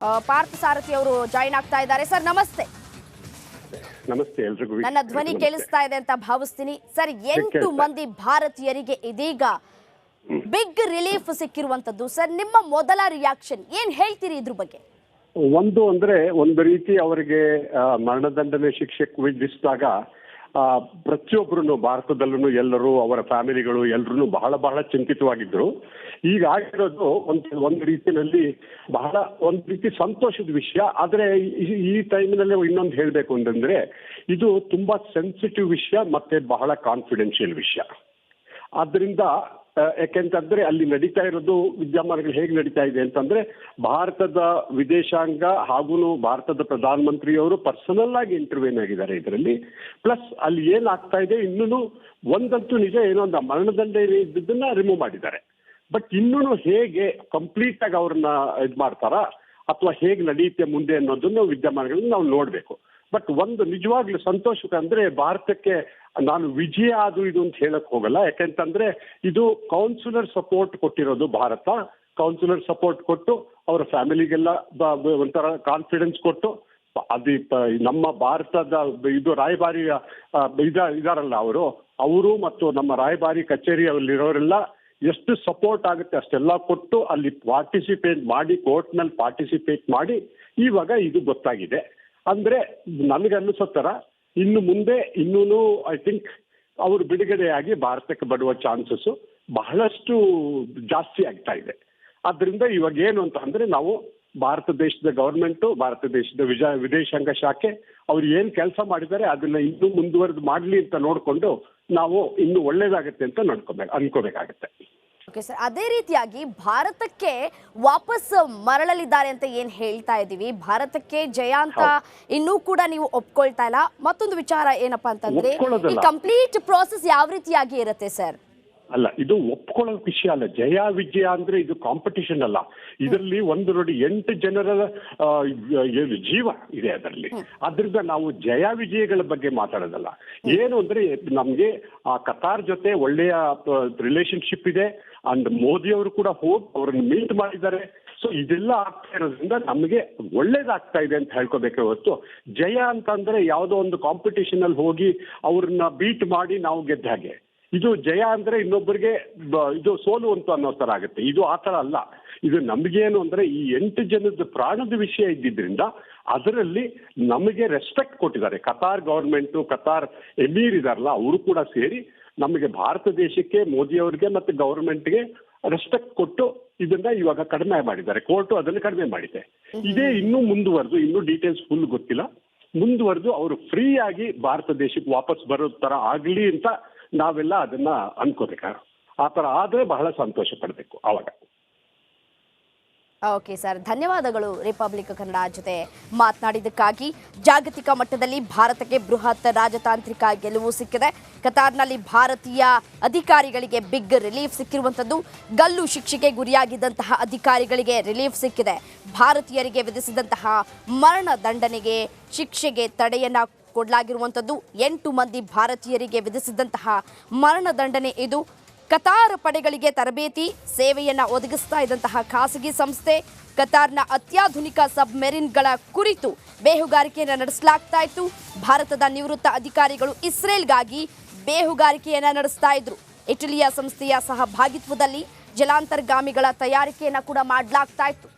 ಪಾರ್ಥ ಸಾರಥಿ ಅವರು ಜಾಯಿನ್ ಆಗ್ತಾ ಇದ್ದಾರೆ. ಸರ್ ನಮಸ್ತೆ. ನಮಸ್ತೆ ಎಲ್ರಿಗೂ. ನನ್ನ ಧ್ವನಿ ಕೇಳಿಸ್ತಾ ಇದೆ ಅಂತ ಭಾವಿಸ್ತೀನಿ. ಸರ್ 8 ಮಂದಿ ಭಾರತೀಯರಿಗೆ ಇದೀಗ ಬಿಗ್ ರಿಲೀಫ್ ಸಿಕ್ಕಿರುವಂತದ್ದು. ಸರ್ ನಿಮ್ಮ ಮೊದಲ ರಿಯಾಕ್ಷನ್ ಏನ್ ಹೇಳ್ತೀರಿ ಇದ್ರ ಬಗ್ಗೆ? ಒಂದು ರೀತಿ ಅವರಿಗೆ ಮರಣದಂಡನೆ ಶಿಕ್ಷೆ ವಿಧಿಸಿದಾಗ ಪ್ರತಿಯೊಬ್ಬರು ಭಾರತದಲ್ಲೂ ಎಲ್ಲರೂ ಅವರ ಫ್ಯಾಮಿಲಿಗಳು ಎಲ್ಲರೂ ಬಹಳ ಚಿಂತಿತವಾಗಿದ್ರು. ಈಗ ಆಗಿರೋದು ಒಂದು ರೀತಿಯಲ್ಲಿ ಒಂದು ರೀತಿ ಸಂತೋಷದ ವಿಷಯ. ಆದ್ರೆ ಈ ಟೈಮಿನಲ್ಲಿ ಇನ್ನೊಂದು ಹೇಳಬೇಕು ಅಂತಂದ್ರೆ ಇದು ತುಂಬಾ ಸೆನ್ಸಿಟಿವ್ ವಿಷಯ ಮತ್ತೆ ಬಹಳ ಕಾನ್ಫಿಡೆನ್ಷಿಯಲ್ ವಿಷಯ. ಆದ್ರಿಂದ ಯಾಕೆಂತಂದ್ರೆ ಅಲ್ಲಿ ನಡೀತಾ ಇರೋದು ವಿದ್ಯಮಾನಗಳು ಹೇಗೆ ನಡೀತಾ ಇದೆ ಅಂತಂದ್ರೆ ಭಾರತದ ವಿದೇಶಾಂಗ ಹಾಗೂ ಭಾರತದ ಪ್ರಧಾನಮಂತ್ರಿಯವರು ಪರ್ಸನಲ್ ಆಗಿ ಇಂಟರ್ವ್ಯೂನ್ ಆಗಿದ್ದಾರೆ ಇದರಲ್ಲಿ. ಪ್ಲಸ್ ಅಲ್ಲಿ ಏನಾಗ್ತಾ ಇದೆ ಇನ್ನೂ ಒಂದಂತೂ ನಿಜ, ಏನೋ ಒಂದು ಮರಣದಂಡ ಇದ್ದದನ್ನ ರಿಮೂವ್ ಮಾಡಿದ್ದಾರೆ. ಬಟ್ ಇನ್ನೂ ಹೇಗೆ ಕಂಪ್ಲೀಟ್ ಆಗಿ ಅವ್ರನ್ನ ಇದು ಮಾಡ್ತಾರಾ ಅಥವಾ ಹೇಗೆ ನಡೆಯುತ್ತೆ ಮುಂದೆ ಅನ್ನೋದನ್ನು ವಿದ್ಯಮಾನಗಳನ್ನ ನಾವು ನೋಡ್ಬೇಕು. ಬಟ್ ಒಂದು ನಿಜವಾಗ್ಲೂ ಸಂತೋಷಕ ಅಂದ್ರೆ ಭಾರತಕ್ಕೆ ನಾನು ವಿಜಯ ಅದು ಇದು ಅಂತ ಹೇಳಕ್ ಹೋಗಲ್ಲ. ಯಾಕೆಂತಂದ್ರೆ ಇದು ಕೌನ್ಸಿಲರ್ ಸಪೋರ್ಟ್ ಕೊಟ್ಟಿರೋದು ಭಾರತ. ಕೌನ್ಸಿಲರ್ ಸಪೋರ್ಟ್ ಕೊಟ್ಟು ಅವರ ಫ್ಯಾಮಿಲಿಗೆಲ್ಲ ಒಂಥರ ಕಾನ್ಫಿಡೆನ್ಸ್ ಕೊಟ್ಟು ನಮ್ಮ ಭಾರತದ ಇದು ರಾಯಭಾರಿ ಇದಾರಲ್ಲ ಅವರು ಮತ್ತು ನಮ್ಮ ರಾಯಭಾರಿ ಕಚೇರಿಯಲ್ಲಿರೋರೆಲ್ಲ ಎಷ್ಟು ಸಪೋರ್ಟ್ ಆಗುತ್ತೆ ಅಷ್ಟೆಲ್ಲ ಕೊಟ್ಟು ಅಲ್ಲಿ ಪಾರ್ಟಿಸಿಪೇಟ್ ಮಾಡಿ ಕೋರ್ಟ್ನಲ್ಲಿ ಪಾರ್ಟಿಸಿಪೇಟ್ ಮಾಡಿ ಇವಾಗ ಇದು ಗೊತ್ತಾಗಿದೆ. ಅಂದ್ರೆ ನನಗೆ ಅನ್ನಿಸೋ ಥರ ಇನ್ನು ಮುಂದೆ ಇನ್ನೂ ಐ ಥಿಂಕ್ ಅವರು ಬಿಡುಗಡೆಯಾಗಿ ಭಾರತಕ್ಕೆ ಬರುವ ಚಾನ್ಸಸ್ ಬಹಳಷ್ಟು ಜಾಸ್ತಿ ಆಗ್ತಾ ಇದೆ. ಆದ್ರಿಂದ ಇವಾಗ ಏನು ಅಂತ ಅಂದ್ರೆ ನಾವು ಭಾರತ ದೇಶದ ಗವರ್ಮೆಂಟು, ಭಾರತ ದೇಶದ ವಿದೇಶಾಂಗ ಶಾಖೆ ಅವ್ರು ಏನು ಕೆಲಸ ಮಾಡಿದ್ದಾರೆ ಅದನ್ನ ಇನ್ನೂ ಮುಂದುವರೆದು ಮಾಡಲಿ ಅಂತ ನೋಡಿಕೊಂಡು ನಾವು ಇನ್ನೂ ಒಳ್ಳೇದಾಗತ್ತೆ ಅಂತ ಅನ್ಕೋಬೇಕಾಗತ್ತೆ. ಓಕೆ ಸರ್, ಅದೇ ರೀತಿಯಾಗಿ ಭಾರತಕ್ಕೆ ವಾಪಸ್ ಮರಳಲಿದ್ದಾರೆ ಅಂತ ಏನ್ ಹೇಳ್ತಾ ಇದೀವಿ, ಭಾರತಕ್ಕೆ ಜಯ ಅಂತ ಇನ್ನೂ ಕೂಡ ನೀವು ಒಪ್ಕೊಳ್ತಾ ಇಲ್ಲ. ಮತ್ತೊಂದು ವಿಚಾರ ಏನಪ್ಪಾ ಅಂತಂದ್ರೆ ಈ ಕಂಪ್ಲೀಟ್ ಪ್ರಾಸೆಸ್ ಯಾವ ರೀತಿಯಾಗಿ ಇರುತ್ತೆ ಸರ್? ಅಲ್ಲ, ಇದು ಒಪ್ಕೊಳ್ಳೋ ವಿಷಯ ಅಲ್ಲ. ಜಯ ವಿಜಯ ಅಂದ್ರೆ ಇದು ಕಾಂಪಿಟಿಷನ್ ಅಲ್ಲ. ಇದರಲ್ಲಿ ನೋಡಿ 8 ಜನರ ಜೀವ ಇದೆ ಅದರಲ್ಲಿ. ಆದ್ರಿಂದ ನಾವು ಜಯ ವಿಜಯಗಳ ಬಗ್ಗೆ ಮಾತಾಡೋದಲ್ಲ. ಏನು ಅಂದ್ರೆ ನಮ್ಗೆ ಆ ಕತಾರ್ ಜೊತೆ ಒಳ್ಳೆಯ ರಿಲೇಶನ್ಶಿಪ್ ಇದೆ. ಅಂಡ್ ಮೋದಿ ಅವರು ಕೂಡ ಹೋಗಿ ಅವ್ರನ್ನ ಮೀಟ್ ಮಾಡಿದ್ದಾರೆ. ಸೊ ಇದೆಲ್ಲ ಆಗ್ತಾ ಇರೋದ್ರಿಂದ ನಮಗೆ ಒಳ್ಳೇದಾಗ್ತಾ ಇದೆ ಅಂತ ಹೇಳ್ಕೋಬೇಕೆ ಹೊರತು ಜಯ ಅಂತಂದ್ರೆ ಯಾವುದೋ ಒಂದು ಕಾಂಪಿಟಿಷನ್ ಅಲ್ಲಿ ಹೋಗಿ ಅವ್ರನ್ನ ಬೀಟ್ ಮಾಡಿ ನಾವು ಗೆದ್ದ ಹಾಗೆ. ಇದು ಜಯ ಅಂದ್ರೆ ಇನ್ನೊಬ್ಬರಿಗೆ ಇದು ಸೋಲು ಅಂತ ಅನ್ನೋ ತರ ಆಗುತ್ತೆ. ಇದು ಆ ತರ ಅಲ್ಲ. ಇದು ನಮಗೇನು ಅಂದ್ರೆ ಈ 8 ಜನದ ಪ್ರಾಣದ ವಿಷಯ ಇದ್ದಿದ್ರಿಂದ ಅದರಲ್ಲಿ ನಮಗೆ ರೆಸ್ಪೆಕ್ಟ್ ಕೊಟ್ಟಿದ್ದಾರೆ. ಕತಾರ್ ಗವರ್ಮೆಂಟು, ಕತಾರ್ ಎಮೀರ್ ಇದಾರಲ್ಲ ಅವರು ಕೂಡ ಸೇರಿ ನಮಗೆ ಭಾರತ ದೇಶಕ್ಕೆ, ಮೋದಿ ಅವರಿಗೆ ಮತ್ತೆ ಗವರ್ಮೆಂಟ್ಗೆ ರೆಸ್ಪೆಕ್ಟ್ ಕೊಟ್ಟು ಇದನ್ನ ಇವಾಗ ಕಡಿಮೆ ಮಾಡಿದ್ದಾರೆ. ಕೋರ್ಟು ಅದನ್ನು ಕಡಿಮೆ ಮಾಡಿದೆ. ಇದೇ ಇನ್ನೂ ಮುಂದುವರೆದು, ಇನ್ನೂ ಡೀಟೇಲ್ಸ್ ಫುಲ್ ಗೊತ್ತಿಲ್ಲ, ಮುಂದುವರೆದು ಅವರು ಫ್ರೀ ಆಗಿ ಭಾರತ ದೇಶಕ್ಕೆ ವಾಪಸ್ ಬರೋ ತರ ಆಗ್ಲಿ ಅಂತ ನಾವೆಲ್ಲ ಅದನ್ನ ಅನ್ಕೋಬೇಕಾ. ಆ ತರ ಆದ್ರೆ ಬಹಳ ಸಂತೋಷ ಪಡ್ಬೇಕು ಅವಾಗ. ಓಕೆ ಸರ್, ಧನ್ಯವಾದಗಳು ರಿಪಬ್ಲಿಕ್ ಕನ್ನಡ ಜೊತೆ ಮಾತನಾಡಿದ್ದಕ್ಕಾಗಿ. ಜಾಗತಿಕ ಮಟ್ಟದಲ್ಲಿ ಭಾರತಕ್ಕೆ ಬೃಹತ್ ರಾಜತಾಂತ್ರಿಕ ಗೆಲುವು ಸಿಕ್ಕಿದೆ. ಕತಾರ್ನಲ್ಲಿ ಭಾರತೀಯ ಅಧಿಕಾರಿಗಳಿಗೆ ಬಿಗ್ ರಿಲೀಫ್ ಸಿಕ್ಕಿರುವಂಥದ್ದು. ಗಲ್ಲು ಶಿಕ್ಷೆಗೆ ಗುರಿಯಾಗಿದ್ದಂತಹ ಅಧಿಕಾರಿಗಳಿಗೆ ರಿಲೀಫ್ ಸಿಕ್ಕಿದೆ. ಭಾರತೀಯರಿಗೆ ವಿಧಿಸಿದಂತಹ ಮರಣ ದಂಡನೆಗೆ ಶಿಕ್ಷೆಗೆ ತಡೆಯನ್ನ ಕೊಡಲಾಗಿರುವಂಥದ್ದು. 8 ಮಂದಿ ಭಾರತೀಯರಿಗೆ ವಿಧಿಸಿದಂತಹ ಮರಣ ದಂಡನೆ ಇದು. ಕತಾರ್ ಪಡೆಗಳಿಗೆ ತರಬೇತಿ ಸೇವೆಯನ್ನು ಒದಗಿಸ್ತಾ ಇದ್ದಂತಹ ಖಾಸಗಿ ಸಂಸ್ಥೆ ಕತಾರ್ನ ಅತ್ಯಾಧುನಿಕ ಸಬ್ಮೆರಿನ್ಗಳ ಕುರಿತು ಬೇಹುಗಾರಿಕೆಯನ್ನು ನಡೆಸಲಾಗ್ತಾ ಇತ್ತು. ಭಾರತದ ನಿವೃತ್ತ ಅಧಿಕಾರಿಗಳು ಇಸ್ರೇಲ್ಗಾಗಿ ಬೇಹುಗಾರಿಕೆಯನ್ನು ನಡೆಸ್ತಾ ಇದ್ರು. ಇಟಲಿಯ ಸಂಸ್ಥೆಯ ಸಹಭಾಗಿತ್ವದಲ್ಲಿ ಜಲಾಂತರ್ಗಾಮಿಗಳ ತಯಾರಿಕೆಯನ್ನು ಕೂಡ ಮಾಡಲಾಗ್ತಾ ಇತ್ತು.